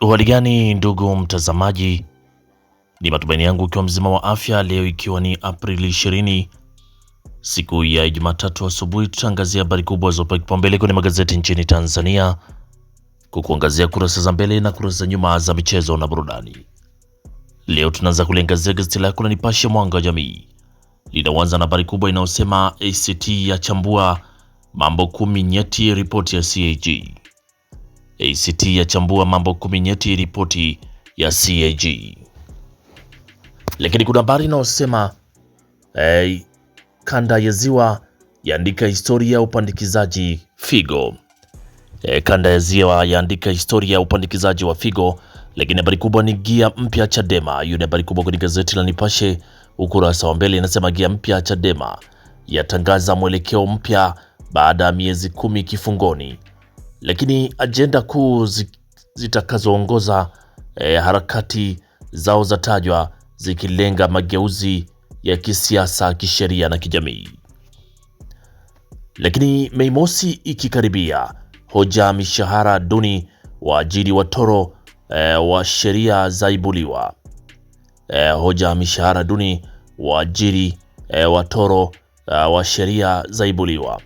Hali gani ndugu mtazamaji, ni matumaini yangu ukiwa mzima wa afya. Leo ikiwa ni Aprili 20 siku ya Jumatatu asubuhi, tutaangazia habari kubwa zopewa kipaumbele kwenye magazeti nchini Tanzania, kukuangazia kurasa za mbele na kurasa za nyuma za michezo na burudani. Leo tunaanza kuliangazia gazeti lako la Nipashe Mwanga wa Jamii. Linaanza na habari kubwa inayosema ACT yachambua mambo 10 nyeti ripoti ya CAG. ACT yachambua mambo 10 nyeti ripoti ya CAG. Lakini kuna habari inayosema kanda ya Ziwa yaandika historia ya upandikizaji figo. Kanda ya Ziwa yaandika historia ya upandikizaji wa figo. Lakini habari kubwa ni gia mpya Chadema. Hiyo ni habari kubwa kwenye gazeti la Nipashe ukurasa wa mbele, inasema gia mpya Chadema yatangaza mwelekeo mpya baada ya miezi 10 kifungoni. Lakini ajenda kuu zitakazoongoza harakati zao zatajwa zikilenga mageuzi ya kisiasa, kisheria na kijamii. Lakini Mei Mosi ikikaribia, hoja mishahara duni waajiri watoro wa sheria zaibuliwa. Hoja mishahara duni waajiri watoro wa sheria zaibuliwa.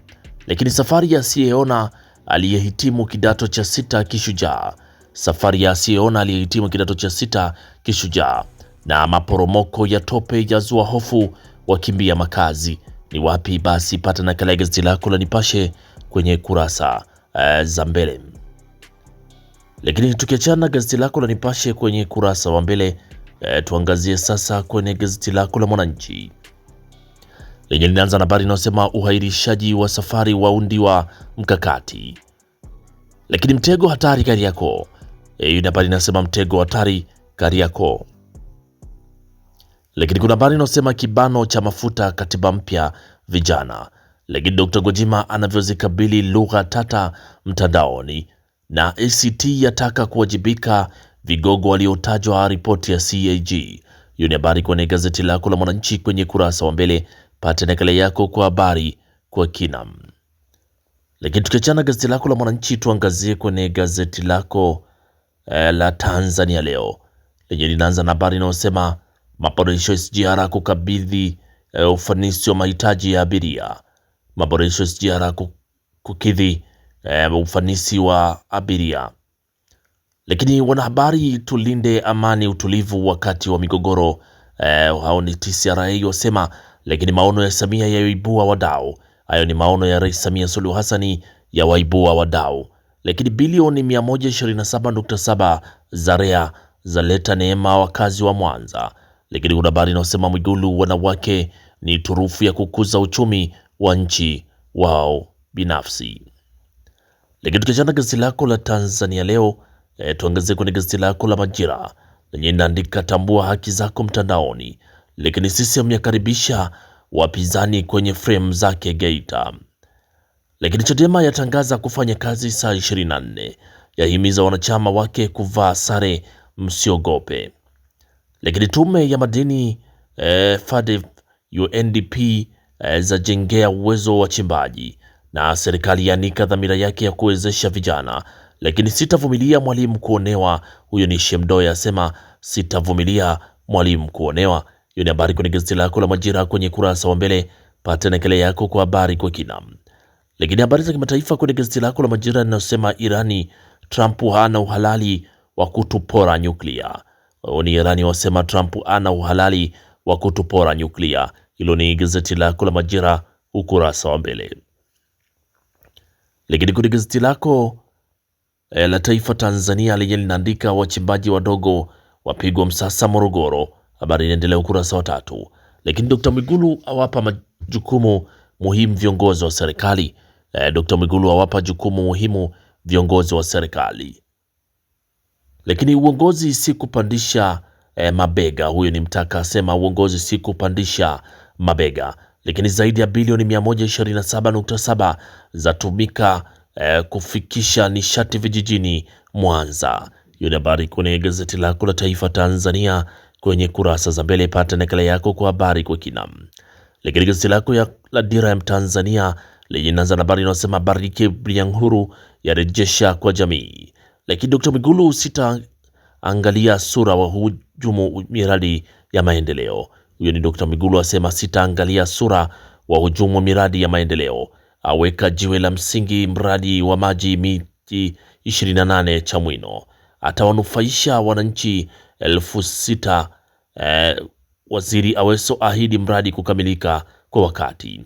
Lakini safari ya asiyeona aliyehitimu kidato cha 6 kishujaa. Safari ya asiyeona aliyehitimu kidato cha 6 kishujaa. Na maporomoko ya tope yazua hofu wakimbia makazi. Ni wapi? Basi pata nakala ya gazeti lako la Nipashe kwenye kurasa za mbele. Lakini tukiachana na gazeti lako la Nipashe kwenye kurasa wa mbele, tuangazie sasa kwenye gazeti lako la Mwananchi lenye linaanza na habari inayosema uhairishaji wa safari waundiwa mkakati. Lakini mtego hatari Kariakoo. Hiyo ni habari inasema mtego hatari Kariakoo. Lakini kuna habari inayosema kibano cha mafuta katiba mpya vijana. Lakini Dr. Gwajima anavyozikabili lugha tata mtandaoni. Na ACT yataka kuwajibika vigogo waliotajwa ripoti ya CAG. Hiyo ni habari kwenye gazeti lako la Mwananchi kwenye kurasa wa mbele. Pata nakala yako kwa habari kwa kina. Lakini tukiachana gazeti lako la Mwananchi, tuangazie kwenye gazeti lako la Tanzania Leo lenye linaanza na habari inayosema maboresho SGR kukabidhi ufanisi wa mahitaji ya abiria. Maboresho SGR kukidhi ufanisi wa abiria. Lakini wanahabari tulinde amani utulivu wakati wa migogoro. Hao ni TCRA wasema. Lakini maono ya Samia yaibua wadau. Hayo ni maono ya Rais Samia Suluhu Hassan ya waibua wadau. Lakini bilioni 127.7 za REA zaleta neema wakazi wa Mwanza. Lakini kuna habari inayosema Mwigulu, wanawake ni turufu ya kukuza uchumi wa nchi wao binafsi. Lakini tukiachana gazeti lako la Tanzania Leo, tuangazie kwenye gazeti lako la Majira lenye inaandika tambua haki zako mtandaoni. Lakini CCM yakaribisha wapinzani kwenye frame zake Geita. Lakini Chadema yatangaza kufanya kazi saa 24, yahimiza wanachama wake kuvaa sare msiogope. Lakini tume ya madini FADF UNDP zajengea uwezo wa wachimbaji. Na serikali yanika dhamira yake ya kuwezesha vijana. Lakini sitavumilia mwalimu kuonewa. Huyo ni Shemdoe asema sitavumilia mwalimu kuonewa. Hiyo ni habari kwenye gazeti lako la Majira kwenye kurasa wa mbele. Pata nakala yako kwa habari kwa kina. Lakini habari za kimataifa kwenye gazeti lako la Majira inasema Irani, Trump hana uhalali wa kutupora nyuklia. Ni Irani wasema Trump hana uhalali wa kutupora nyuklia. Hilo ni gazeti lako la Majira ukurasa wa mbele. Lakini kwenye gazeti lako la Taifa Tanzania lenye linaandika wachimbaji wadogo wapigwa msasa Morogoro. Habari inaendelea ukurasa wa 3. Lakini Dr. Mwigulu awapa majukumu muhimu viongozi wa serikali. Dr. Mwigulu awapa jukumu muhimu viongozi wa serikali. Lakini uongozi si kupandisha mabega. Huyo ni Mtaka asema uongozi si kupandisha mabega. Lakini zaidi ya bilioni 127.7 zatumika kufikisha nishati vijijini Mwanza. Hiyo ni habari kwenye gazeti lako la Taifa Tanzania kwenye kurasa za mbele. Pata nakala yako kwa habari kwa kina. Lakini gazeti lako la Dira ya Mtanzania lenye inaanza na habari inayosema Barike Bianyahuru yarejesha kwa jamii. Lakini Dr. Mwigulu angalia sura wa hujumu miradi ya maendeleo. Huyo ni Dr. Mwigulu asema sitaangalia sura wa hujumu miradi ya maendeleo. Aweka jiwe la msingi mradi wa maji miti 28 Chamwino. Atawanufaisha wananchi 6,000. Waziri Aweso ahidi mradi kukamilika kwa wakati.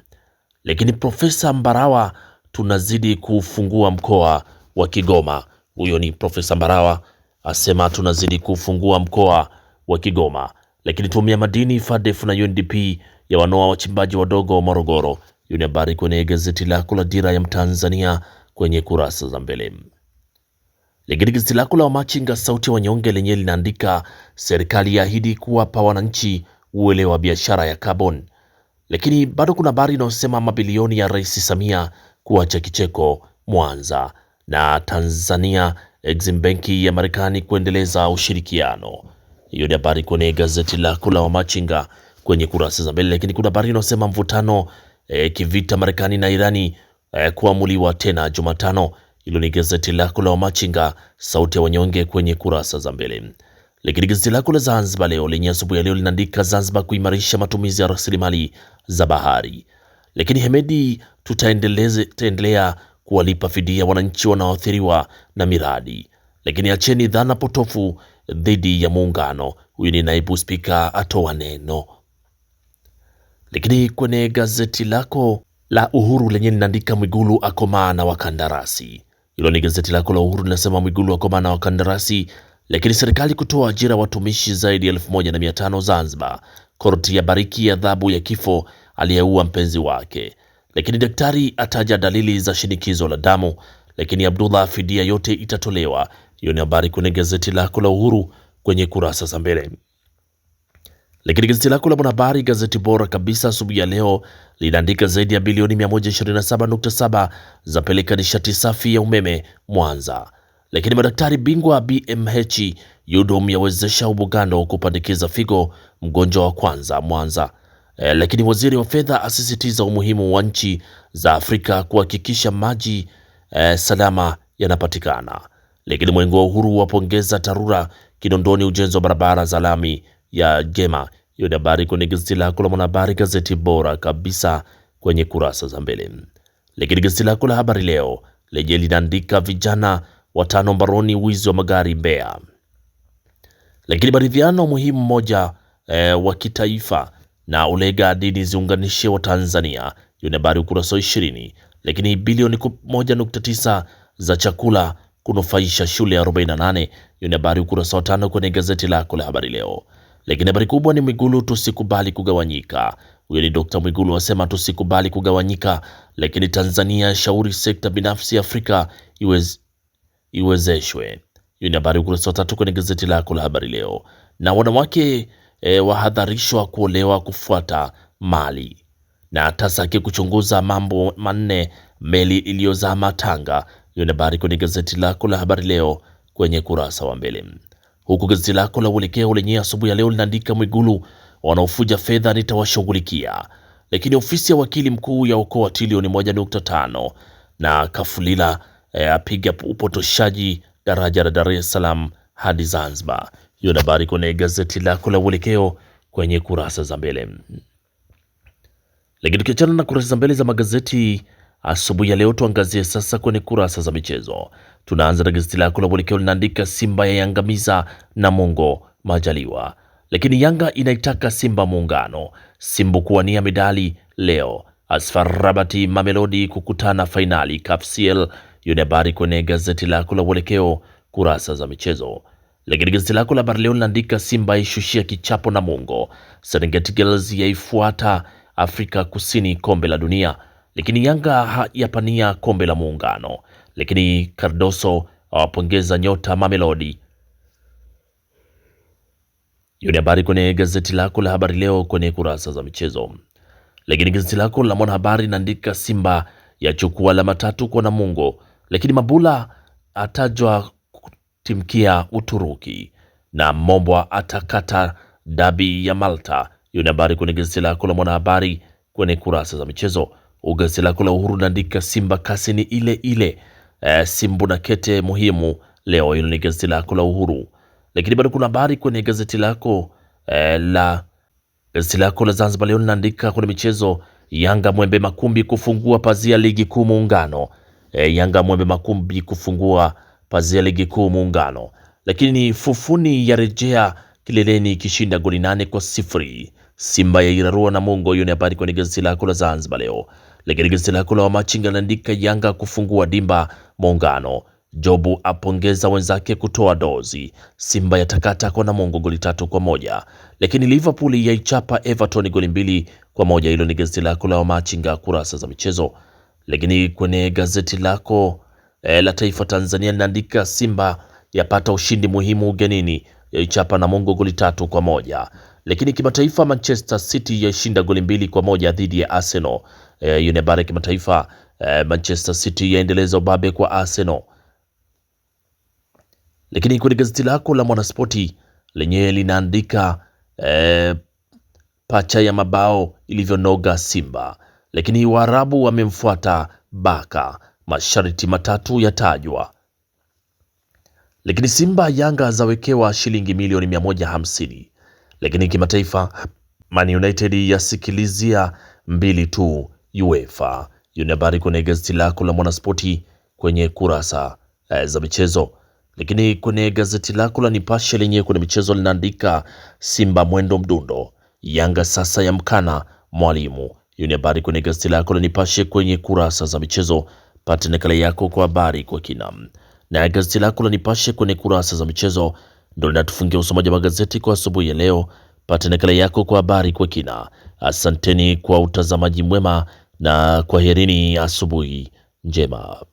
Lakini Profesa Mbarawa, tunazidi kufungua mkoa wa Kigoma. Huyo ni Profesa Mbarawa asema tunazidi kufungua mkoa wa Kigoma. Lakini tumia madini FADF na UNDP ya wanoa wachimbaji wadogo Morogoro. Hiyo ni habari kwenye gazeti lako la Dira ya Mtanzania kwenye kurasa za mbele. Lakini gazeti lako la Wamachinga sauti ya wanyonge lenye linaandika serikali yaahidi kuwapa wananchi uelewa biashara ya carbon. Lakini bado kuna habari inayosema mabilioni ya Rais Samia kuacha kicheko Mwanza, na Tanzania Exim Benki ya Marekani kuendeleza ushirikiano. Hiyo ni habari kwenye gazeti lako la Wamachinga kwenye kurasa za mbele. Lakini kuna habari inayosema mvutano kivita Marekani na Irani kuamuliwa tena Jumatano. Hilo ni gazeti lako la Wamachinga sauti ya wanyonge kwenye kurasa za mbele. Lakini gazeti lako la Zanzibar Leo lenye asubuhi ya leo linaandika Zanzibar kuimarisha matumizi ya rasilimali za bahari. Lakini Hemedi, tutaendelea kuwalipa fidia wananchi wanaoathiriwa na miradi. Lakini acheni dhana potofu dhidi ya muungano. Huyu ni naibu spika atoa neno. Lakini kwenye gazeti lako la Uhuru lenye linaandika Mwigulu akomaa na wakandarasi. Hilo ni gazeti lako la Uhuru linasema Mwigulu akomaa na wakandarasi. Lakini serikali kutoa ajira watumishi zaidi ya 1500 Zanzibar. Korti ya bariki adhabu ya kifo aliyeua mpenzi wake. Lakini daktari ataja dalili za shinikizo la damu. Lakini Abdullah, fidia yote itatolewa. Hiyo ni habari kwenye gazeti lako la Uhuru kwenye kurasa za mbele. Lakini gazeti lako la Mwanahabari, gazeti bora kabisa asubuhi ya leo, linaandika zaidi ya bilioni 127.7 za peleka nishati safi ya umeme Mwanza. Lakini madaktari bingwa BMH UDOM yawezesha Ubugando kupandikiza figo mgonjwa wa kwanza Mwanza. Lakini waziri wa fedha asisitiza umuhimu wa nchi za Afrika kuhakikisha maji salama yanapatikana. Lakini mwengo wa Uhuru wapongeza TARURA Kinondoni ujenzi wa barabara za lami ya Gema. Hiyo ni habari kwenye gazeti lako la Mwanahabari, gazeti bora kabisa kwenye kurasa za mbele. Lakini gazeti lako la Habari Leo lenye linaandika vijana 5 mbaroni wizi wa magari Mbeya. Lakini maridhiano muhimu moja wa kitaifa na ulega dini ziunganishe wa Tanzania. Hiyo ni habari ukurasa wa 20. Lakini bilioni 1.9 za chakula kunufaisha shule 48. Hiyo ni habari ukurasa wa 5 kwenye gazeti lako la Habari Leo. Lakini habari kubwa ni Mwigulu, tusikubali kugawanyika. Huyo ni Dr. Mwigulu asema tusikubali kugawanyika. Lakini Tanzania shauri sekta binafsi ya Afrika iwezeshwe. Hiyo ni habari ukurasa wa 3 kwenye gazeti lako la Habari Leo. Na wanawake wahadharishwa kuolewa kufuata mali. Na TASAKI kuchunguza mambo manne meli iliyozama Tanga. Hiyo ni habari kwenye gazeti lako la Habari Leo kwenye kurasa wa mbele. Huku gazeti lako la Uelekeo lenye asubuhi ya leo linaandika Mwigulu, wanaofuja fedha nitawashughulikia. Lakini ofisi ya wakili mkuu ya okoa trilioni 1.5. Na Kafulila apiga upotoshaji daraja la Dar es Salaam hadi Zanzibar. Hiyo ni habari kwenye gazeti lako la Uelekeo kwenye kurasa za mbele. Lakini tukiachana na kurasa za mbele za magazeti asubuhi ya leo, tuangazie sasa kwenye kurasa za michezo. Tunaanza na gazeti lako la Uelekeo linaandika Simba ya yangamiza Namungo Majaliwa. Lakini Yanga inaitaka Simba muungano. Simbu kuwania medali leo. Asfar Rabati Mamelodi kukutana fainali KCL. Hiyo ni habari kwenye gazeti lako la Uelekeo kurasa za michezo. Lakini gazeti lako la Habari Leo linaandika Simba ishushia kichapo Namungo. Serengeti Girls yaifuata Afrika Kusini kombe la dunia. Lakini Yanga yapania kombe la muungano. Lakini Cardoso awapongeza nyota Mamelodi. Hiyo ni habari kwenye gazeti lako la Habari Leo kwenye kurasa za michezo. Lakini gazeti lako la Mwanahabari linaandika Simba yachukua alama 3 kwa Namungo. Lakini Mabula atajwa kutimkia Uturuki. Na Mombwa atakata dabi ya Malta. Hiyo ni habari kwenye gazeti lako la Mwanahabari kwenye kurasa za michezo. Gazeti lako la Uhuru linaandika Simba kasi ni ile ile. Simbu na kete muhimu leo. Hilo ni gazeti lako la Uhuru. Lakini bado kuna habari kwenye gazeti lako la Zanzibar Leo linaandika kwenye michezo, Yanga Mwembe Makumbi kufungua pazia ligi kuu Muungano. Yanga Mwembe Makumbi kufungua pazia ligi kuu Muungano. Lakini Fufuni yarejea kileleni ikishinda goli 8-0. Simba ya irarua na Mungo. Hiyo ni habari kwenye gazeti lako la Zanzibar Leo. Lakini gazeti lako la Wamachinga linaandika Yanga kufungua dimba Muungano. Jobu apongeza wenzake kutoa dozi. Simba yatakata kwa Namungo goli 3-1. Lakini Liverpool yaichapa Everton goli 2-1. Hilo ni gazeti lako la Wamachinga kurasa za michezo. Lakini kwenye gazeti lako la Taifa Tanzania linaandika Simba yapata ushindi muhimu ugenini, yaichapa Namungo goli 3-1. Lakini kimataifa, Manchester City yaishinda goli 2-1 dhidi ya Arsenal. Hiyo ni habari ya kimataifa. Manchester City yaendeleza ubabe kwa Arsenal. Lakini kwenye gazeti lako la Mwanaspoti lenye linaandika pacha ya mabao ilivyonoga Simba. Lakini Waarabu wamemfuata Baka, masharti matatu yatajwa. Lakini Simba Yanga zawekewa shilingi milioni 150. Lakini kimataifa, Man United yasikilizia 2 tu UEFA. Hiyo ni habari kwenye gazeti lako la Mwanaspoti kwenye kurasa za michezo. Lakini kwenye gazeti lako la Nipashe lenye kwenye michezo linaandika Simba mwendo mdundo, Yanga sasa ya mkana mwalimu. Hiyo ni habari kwenye gazeti lako la Nipashe kwenye kurasa za michezo. Pata nakala yako kwa habari kwa kina. Na gazeti lako la Nipashe kwenye kurasa za michezo ndio linatufungia usomaji wa magazeti kwa asubuhi ya leo. Pata nakala yako kwa habari kwa kina. Asanteni kwa utazamaji mwema na kwaherini, asubuhi njema.